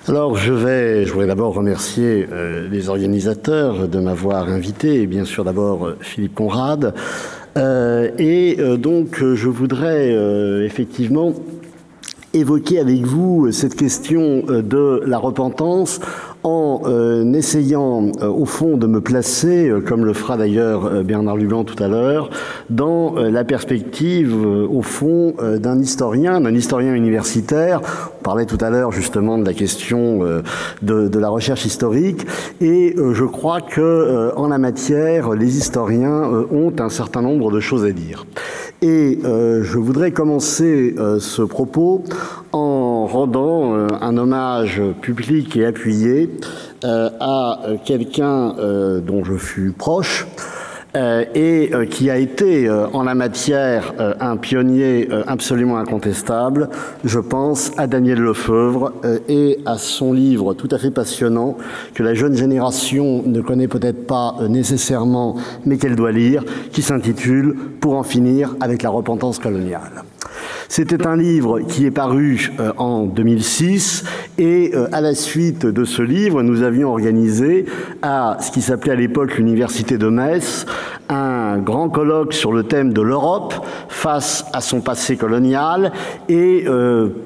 Alors, je voudrais d'abord remercier les organisateurs de m'avoir invité, et bien sûr d'abord Philippe Conrad. Donc, je voudrais effectivement évoquer avec vous cette question de la repentance en essayant, au fond, de me placer, comme le fera d'ailleurs Bernard Lublan tout à l'heure, dans la perspective, au fond, d'un historien universitaire. On parlait tout à l'heure, justement, de la question de la recherche historique, et je crois que en la matière, les historiens ont un certain nombre de choses à dire. Et je voudrais commencer ce propos en rendant un hommage public et appuyé à quelqu'un dont je fus proche et qui a été en la matière un pionnier absolument incontestable. Je pense à Daniel Lefebvre et à son livre tout à fait passionnant que la jeune génération ne connaît peut-être pas nécessairement mais qu'elle doit lire, qui s'intitule « Pour en finir avec la repentance coloniale ». C'était un livre qui est paru en 2006 et à la suite de ce livre, nous avions organisé à ce qui s'appelait à l'époque l'Université de Metz un grand colloque sur le thème de l'Europe face à son passé colonial et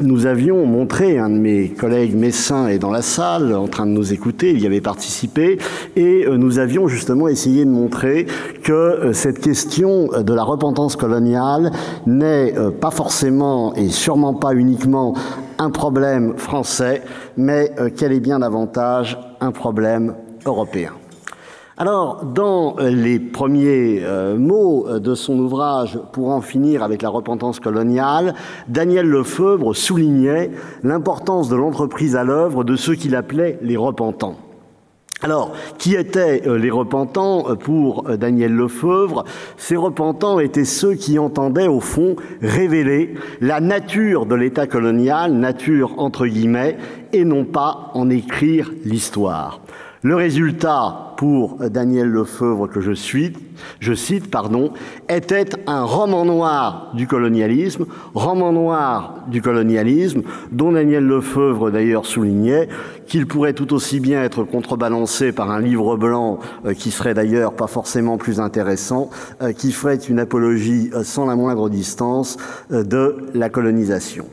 nous avions montré, un de mes collègues messins est dans la salle en train de nous écouter, il y avait participé et nous avions justement essayé de montrer que cette question de la repentance coloniale n'est pas forcément et sûrement pas uniquement un problème français, mais qu'elle est bien davantage un problème européen. Alors, dans les premiers mots de son ouvrage « Pour en finir avec la repentance coloniale », Daniel Lefebvre soulignait l'importance de l'entreprise à l'œuvre de ceux qu'il appelait les repentants. Alors, qui étaient les repentants pour Daniel Lefebvre? Ces repentants étaient ceux qui entendaient, au fond, révéler la nature de l'État colonial, nature entre guillemets, et non pas en écrire l'histoire. Le résultat, pour Daniel Lefebvre, que je cite, était un roman noir du colonialisme, dont Daniel Lefebvre d'ailleurs soulignait qu'il pourrait tout aussi bien être contrebalancé par un livre blanc qui serait d'ailleurs pas forcément plus intéressant, qui ferait une apologie sans la moindre distance de la colonisation.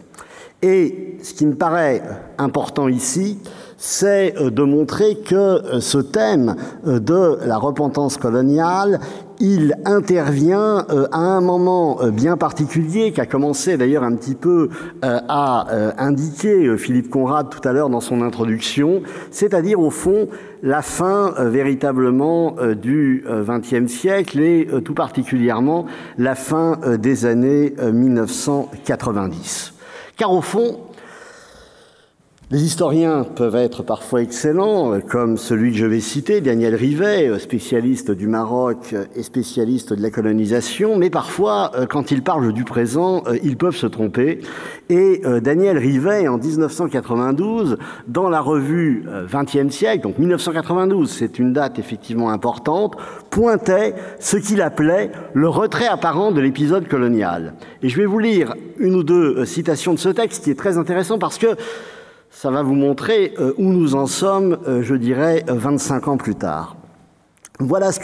Et ce qui me paraît important ici, c'est de montrer que ce thème de la repentance coloniale, il intervient à un moment bien particulier qu'a commencé d'ailleurs un petit peu à indiquer Philippe Conrad tout à l'heure dans son introduction, c'est-à-dire au fond la fin véritablement du XXe siècle et tout particulièrement la fin des années 1990. Car au fond, les historiens peuvent être parfois excellents, comme celui que je vais citer, Daniel Rivet, spécialiste du Maroc et spécialiste de la colonisation, mais parfois, quand ils parlent du présent, ils peuvent se tromper. Et Daniel Rivet, en 1992, dans la revue XXe siècle, donc 1992, c'est une date effectivement importante, pointait ce qu'il appelait le retrait apparent de l'épisode colonial. Et je vais vous lire une ou deux citations de ce texte qui est très intéressant parce que ça va vous montrer où nous en sommes, je dirais, 25 ans plus tard. Voilà ce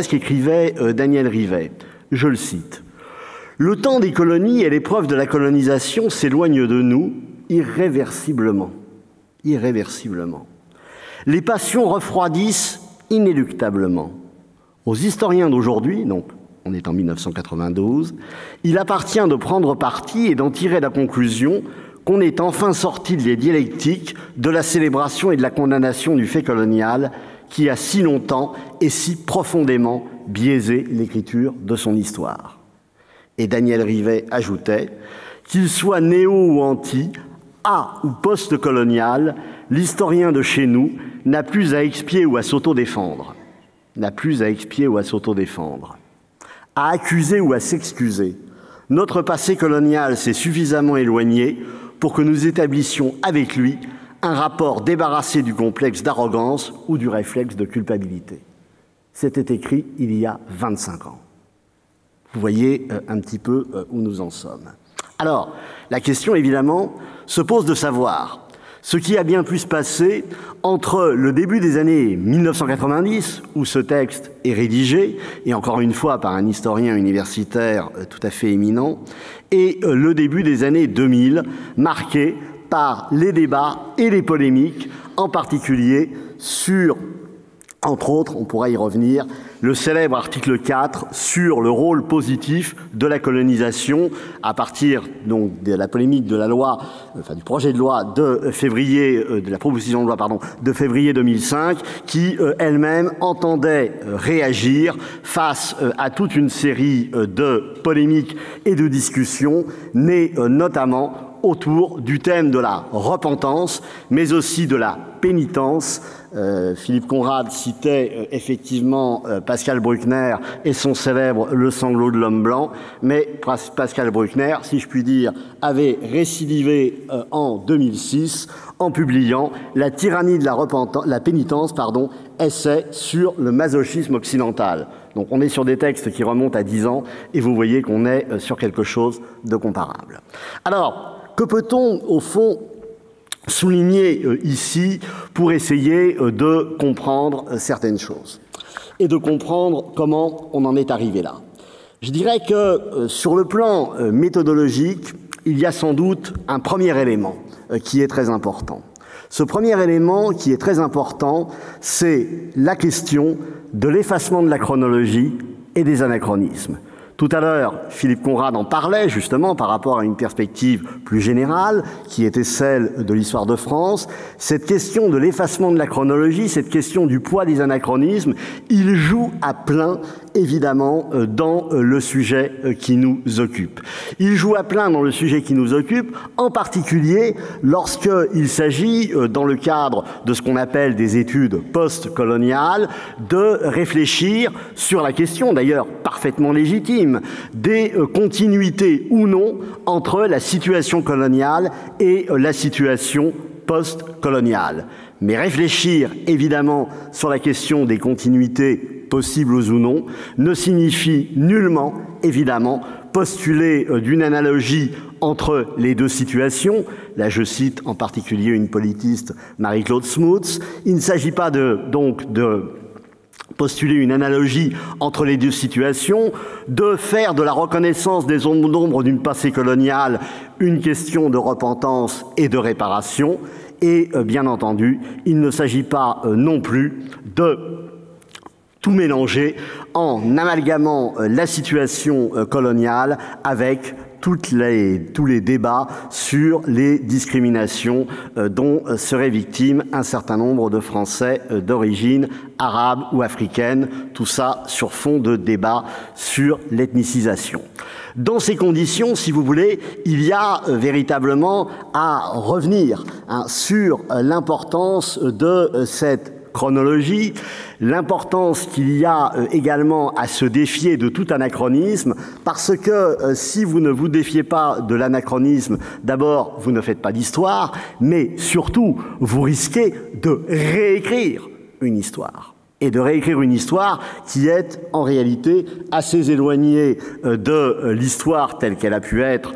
qu'écrivait Daniel Rivet. Je le cite. « Le temps des colonies et l'épreuve de la colonisation s'éloignent de nous irréversiblement. Irréversiblement. Les passions refroidissent inéluctablement. Aux historiens d'aujourd'hui, donc on est en 1992, il appartient de prendre parti et d'en tirer la conclusion qu'on est enfin sorti des dialectiques de la célébration et de la condamnation du fait colonial qui a si longtemps et si profondément biaisé l'écriture de son histoire. » Et Daniel Rivet ajoutait « Qu'il soit néo ou anti, à ou post-colonial, l'historien de chez nous n'a plus à expier ou à s'autodéfendre. À accuser ou à s'excuser. Notre passé colonial s'est suffisamment éloigné pour que nous établissions avec lui un rapport débarrassé du complexe d'arrogance ou du réflexe de culpabilité. » C'était écrit il y a 25 ans. Vous voyez un petit peu où nous en sommes. Alors, la question, évidemment, se pose de savoir Ce qui a bien pu se passer entre le début des années 1990, où ce texte est rédigé, et encore une fois par un historien universitaire tout à fait éminent, et le début des années 2000, marqué par les débats et les polémiques, en particulier sur, entre autres, on pourra y revenir, le célèbre article 4 sur le rôle positif de la colonisation à partir donc de la polémique de la loi, enfin du projet de loi de février, de la proposition de loi pardon, de février 2005, qui elle-même entendait réagir face à toute une série de polémiques et de discussions nées notamment autour du thème de la repentance, mais aussi de la pénitence. Philippe Conrad citait effectivement Pascal Bruckner et son célèbre « Le sanglot de l'homme blanc », mais Pascal Bruckner, si je puis dire, avait récidivé en 2006 en publiant « La tyrannie de la pénitence, essai sur le masochisme occidental ». Donc on est sur des textes qui remontent à 10 ans et vous voyez qu'on est sur quelque chose de comparable. Alors, que peut-on, au fond, souligner ici pour essayer de comprendre certaines choses et de comprendre comment on en est arrivé là? Je dirais que sur le plan méthodologique, il y a sans doute un premier élément qui est très important. Ce premier élément qui est très important, c'est la question de l'effacement de la chronologie et des anachronismes. Tout à l'heure, Philippe Conrad en parlait justement par rapport à une perspective plus générale qui était celle de l'histoire de France. Cette question de l'effacement de la chronologie, cette question du poids des anachronismes, il joue à plein évidemment dans le sujet qui nous occupe. Il joue à plein dans le sujet qui nous occupe, en particulier lorsqu'il s'agit, dans le cadre de ce qu'on appelle des études post-coloniales, de réfléchir sur la question, d'ailleurs parfaitement légitime, des continuités ou non entre la situation coloniale et la situation post-coloniale. Mais réfléchir, évidemment, sur la question des continuités possibles ou non, ne signifie nullement, évidemment, postuler d'une analogie entre les deux situations. Là, je cite en particulier une politiste, Marie-Claude Smuts. Il ne s'agit pas donc de postuler une analogie entre les deux situations, de faire de la reconnaissance des zones d'ombre d'une passé coloniale une question de repentance et de réparation. Et bien entendu, il ne s'agit pas non plus de tout mélanger en amalgamant la situation coloniale avec tous les débats sur les discriminations dont seraient victimes un certain nombre de Français d'origine arabe ou africaine, tout ça sur fond de débat sur l'ethnicisation. Dans ces conditions, si vous voulez, il y a véritablement à revenir sur l'importance de cette chronologie, l'importance qu'il y a également à se défier de tout anachronisme, parce que si vous ne vous défiez pas de l'anachronisme, d'abord, vous ne faites pas d'histoire, mais surtout, vous risquez de réécrire une histoire. Et de réécrire une histoire qui est en réalité assez éloignée de l'histoire telle qu'elle a pu être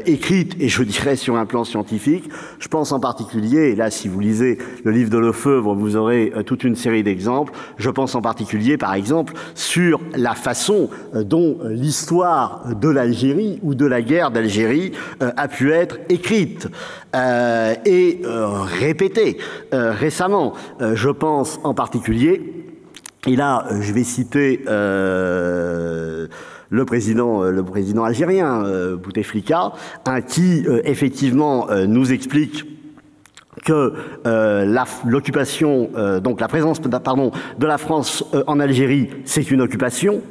écrite, et je dirais sur un plan scientifique. Je pense en particulier, et là si vous lisez le livre de Lefebvre, vous aurez toute une série d'exemples, je pense en particulier par exemple sur la façon dont l'histoire de l'Algérie ou de la guerre d'Algérie a pu être écrite et répétée récemment. Je pense en particulier, et là, je vais citer le président algérien, Bouteflika, qui effectivement nous explique que l'occupation, donc la présence, de la France en Algérie, c'est une occupation.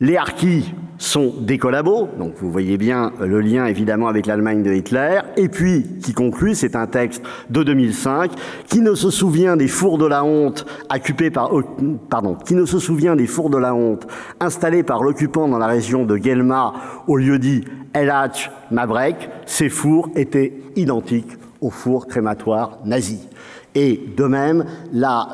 Les harkis sont des collabos, donc vous voyez bien le lien évidemment avec l'Allemagne de Hitler, et puis qui conclut, c'est un texte de 2005, qui ne se souvient des fours de la honte installés par l'occupant dans la région de Guelma au lieu-dit El Hadj Mabrek. Ces fours étaient identiques aux fours crématoires nazis. Et de même, la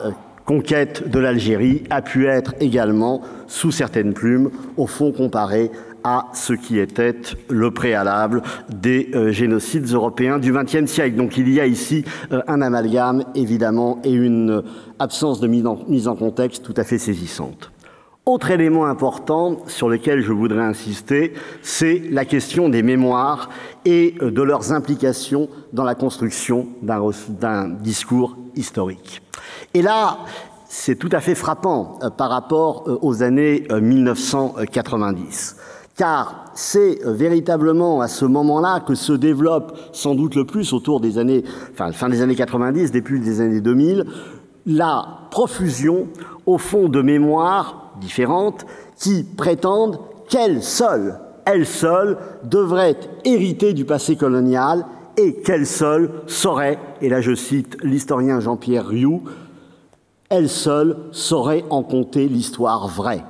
conquête de l'Algérie a pu être également, sous certaines plumes, au fond comparée à ce qui était le préalable des génocides européens du XXe siècle. Donc il y a ici un amalgame, évidemment, et une absence de mise en contexte tout à fait saisissante. Autre élément important sur lequel je voudrais insister, c'est la question des mémoires et de leurs implications dans la construction d'un discours historique. Et là, c'est tout à fait frappant par rapport aux années 1990. Car c'est véritablement à ce moment-là que se développe sans doute le plus, autour des années, fin des années 90, début des années 2000, la profusion, au fond, de mémoires différentes qui prétendent qu'elles seules devraient hériter du passé colonial et qu'elles seules sauraient, et là je cite l'historien Jean-Pierre Rioux, elles seules sauraient en conter l'histoire vraie.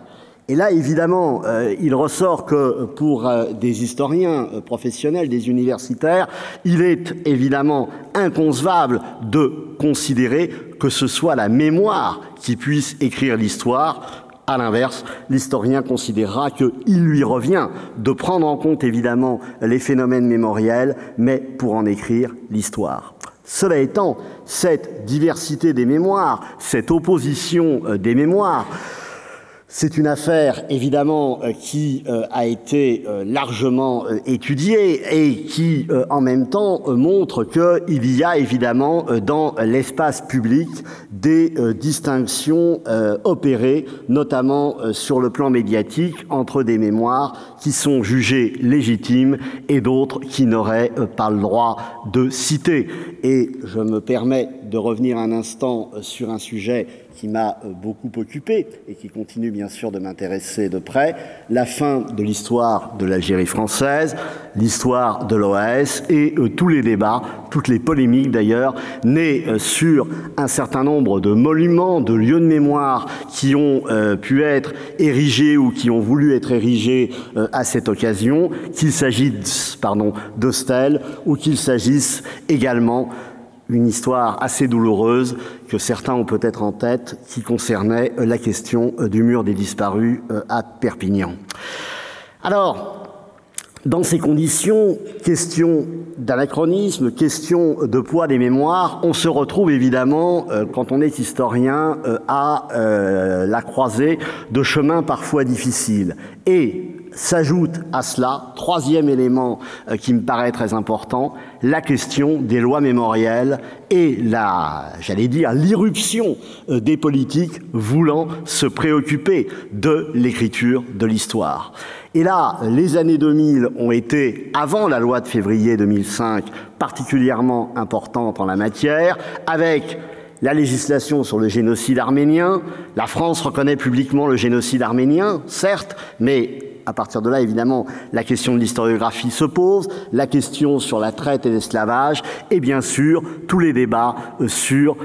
Et là, évidemment, il ressort que pour des historiens professionnels, des universitaires, il est évidemment inconcevable de considérer que ce soit la mémoire qui puisse écrire l'histoire. À l'inverse, l'historien considérera qu'il lui revient de prendre en compte évidemment les phénomènes mémoriels, mais pour en écrire l'histoire. Cela étant, cette diversité des mémoires, cette opposition des mémoires, c'est une affaire, évidemment, qui a été largement étudiée et qui, en même temps, montre qu'il y a, évidemment, dans l'espace public, des distinctions opérées, notamment sur le plan médiatique, entre des mémoires qui sont jugées légitimes et d'autres qui n'auraient pas le droit de citer. Et je me permets de revenir un instant sur un sujet qui m'a beaucoup occupé et qui continue bien sûr de m'intéresser de près, la fin de l'histoire de l'Algérie française, l'histoire de l'OAS et tous les débats, toutes les polémiques d'ailleurs, nées sur un certain nombre de monuments, de lieux de mémoire qui ont pu être érigés ou qui ont voulu être érigés à cette occasion, qu'il s'agisse de stèles ou qu'il s'agisse également une histoire assez douloureuse que certains ont peut-être en tête, qui concernait la question du mur des disparus à Perpignan. Alors, dans ces conditions, question d'anachronisme, question de poids des mémoires, on se retrouve évidemment, quand on est historien, à la croisée de chemins parfois difficiles. Et s'ajoute à cela, troisième élément qui me paraît très important, la question des lois mémorielles et l'irruption des politiques voulant se préoccuper de l'écriture de l'histoire. Et là, les années 2000 ont été, avant la loi de février 2005, particulièrement importantes en la matière, avec la législation sur le génocide arménien. La France reconnaît publiquement le génocide arménien, certes, mais à partir de là, évidemment, la question de l'historiographie se pose, la question sur la traite et l'esclavage, et bien sûr, tous les débats sur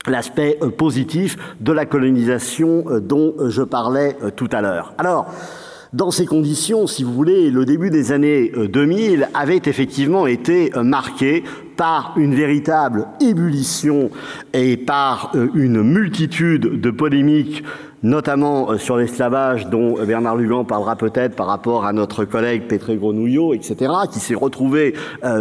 l'aspect positif de la colonisation dont je parlais tout à l'heure. Alors, dans ces conditions, si vous voulez, le début des années 2000 avait effectivement été marqué par une véritable ébullition et par une multitude de polémiques, notamment sur l'esclavage, dont Bernard Lugan parlera peut-être par rapport à notre collègue Pétré Grenouillot, etc., qui s'est retrouvé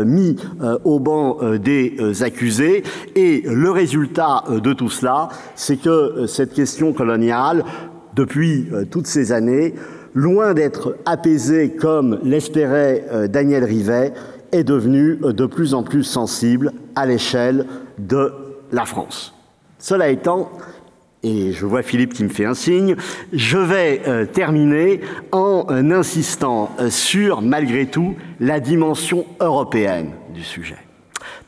mis au banc des accusés. Et le résultat de tout cela, c'est que cette question coloniale, depuis toutes ces années, loin d'être apaisée comme l'espérait Daniel Rivet, est devenue de plus en plus sensible à l'échelle de la France. Cela étant, et je vois Philippe qui me fait un signe, je vais terminer en insistant sur, malgré tout, la dimension européenne du sujet.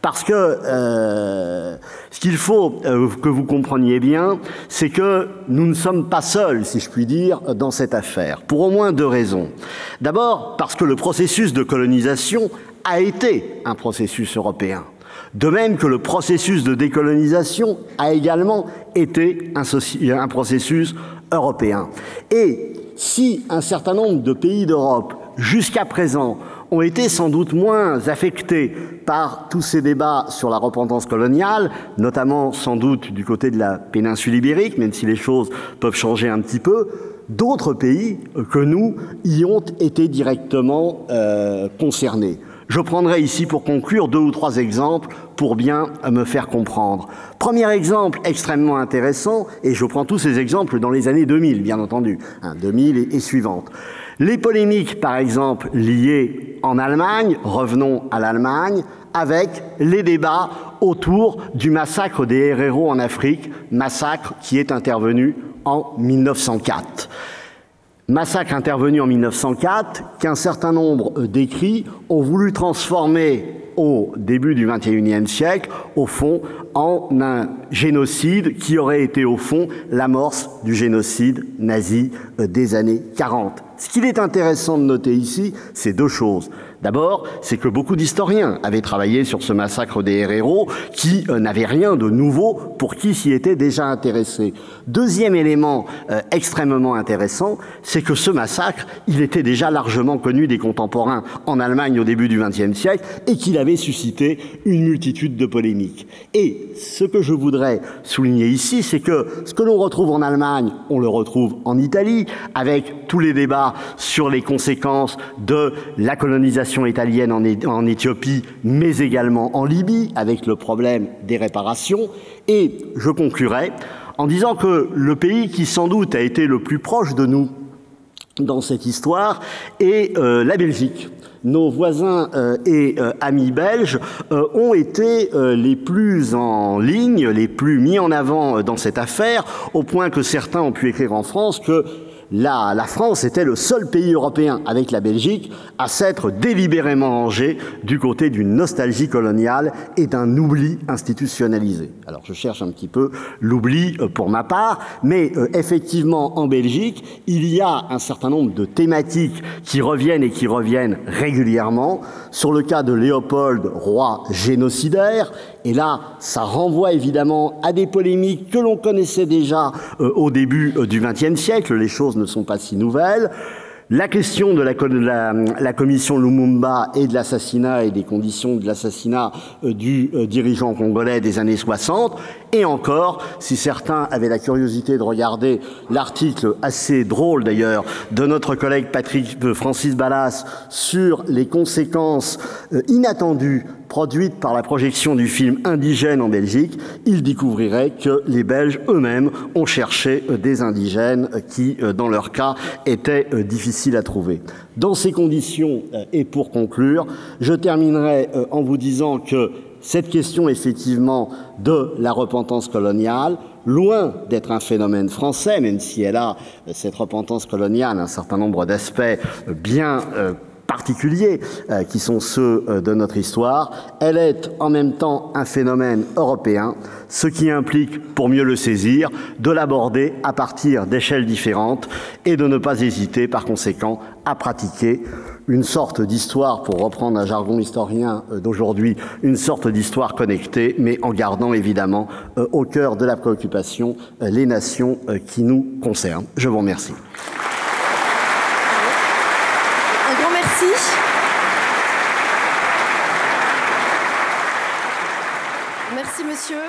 Parce que ce qu'il faut que vous compreniez bien, c'est que nous ne sommes pas seuls, si je puis dire, dans cette affaire, pour au moins deux raisons. D'abord, parce que le processus de colonisation a été un processus européen. De même que le processus de décolonisation a également été un processus européen. Et si un certain nombre de pays d'Europe, jusqu'à présent, ont été sans doute moins affectés par tous ces débats sur la repentance coloniale, notamment sans doute du côté de la péninsule ibérique, même si les choses peuvent changer un petit peu, d'autres pays que nous y ont été directement concernés. Je prendrai ici pour conclure 2 ou 3 exemples pour bien me faire comprendre. Premier exemple extrêmement intéressant, et je prends tous ces exemples dans les années 2000, bien entendu, 2000 et suivantes. Les polémiques, par exemple, liées en Allemagne, revenons à l'Allemagne, avec les débats autour du massacre des Herero en Afrique, massacre qui est intervenu en 1904. Massacre intervenu en 1904, qu'un certain nombre d'écrits ont voulu transformer au début du XXIe siècle, au fond, en un génocide qui aurait été, au fond, l'amorce du génocide nazi des années 40. Ce qu'il est intéressant de noter ici, c'est 2 choses. D'abord, c'est que beaucoup d'historiens avaient travaillé sur ce massacre des Herero qui n'avait rien de nouveau pour qui s'y était déjà intéressé. Deuxième élément extrêmement intéressant, c'est que ce massacre, il était déjà largement connu des contemporains en Allemagne au début du XXe siècle et qu'il avait suscité une multitude de polémiques. Et ce que je voudrais souligner ici, c'est que ce que l'on retrouve en Allemagne, on le retrouve en Italie, avec tous les débats sur les conséquences de la colonisation italienne en Éthiopie, mais également en Libye, avec le problème des réparations. Et je conclurai en disant que le pays qui sans doute a été le plus proche de nous dans cette histoire est la Belgique. Nos voisins et amis belges ont été les plus en ligne, les plus mis en avant dans cette affaire, au point que certains ont pu écrire en France que la France était le seul pays européen, avec la Belgique, à s'être délibérément rangé du côté d'une nostalgie coloniale et d'un oubli institutionnalisé. Alors je cherche un petit peu l'oubli pour ma part, mais effectivement en Belgique, il y a un certain nombre de thématiques qui reviennent et qui reviennent régulièrement. Sur le cas de Léopold, roi génocidaire, et là, ça renvoie évidemment à des polémiques que l'on connaissait déjà au début du XXe siècle. Les choses ne sont pas si nouvelles. La question de la commission Lumumba et de l'assassinat et des conditions de l'assassinat du dirigeant congolais des années 60. Et encore, si certains avaient la curiosité de regarder l'article assez drôle d'ailleurs de notre collègue Francis Ballas sur les conséquences inattendues produites par la projection du film Indigène en Belgique, ils découvriraient que les Belges eux-mêmes ont cherché des indigènes qui, dans leur cas, étaient difficiles à trouver. Dans ces conditions, et pour conclure, je terminerai en vous disant que cette question, effectivement, de la repentance coloniale, loin d'être un phénomène français, même si elle a, cette repentance coloniale, un certain nombre d'aspects bien particuliers qui sont ceux de notre histoire, elle est en même temps un phénomène européen, ce qui implique, pour mieux le saisir, de l'aborder à partir d'échelles différentes et de ne pas hésiter, par conséquent, à pratiquer une sorte d'histoire, pour reprendre un jargon historien d'aujourd'hui, une sorte d'histoire connectée, mais en gardant évidemment au cœur de la préoccupation les nations qui nous concernent. Je vous remercie. Un grand merci. Merci monsieur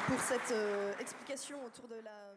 pour cette explication autour de la...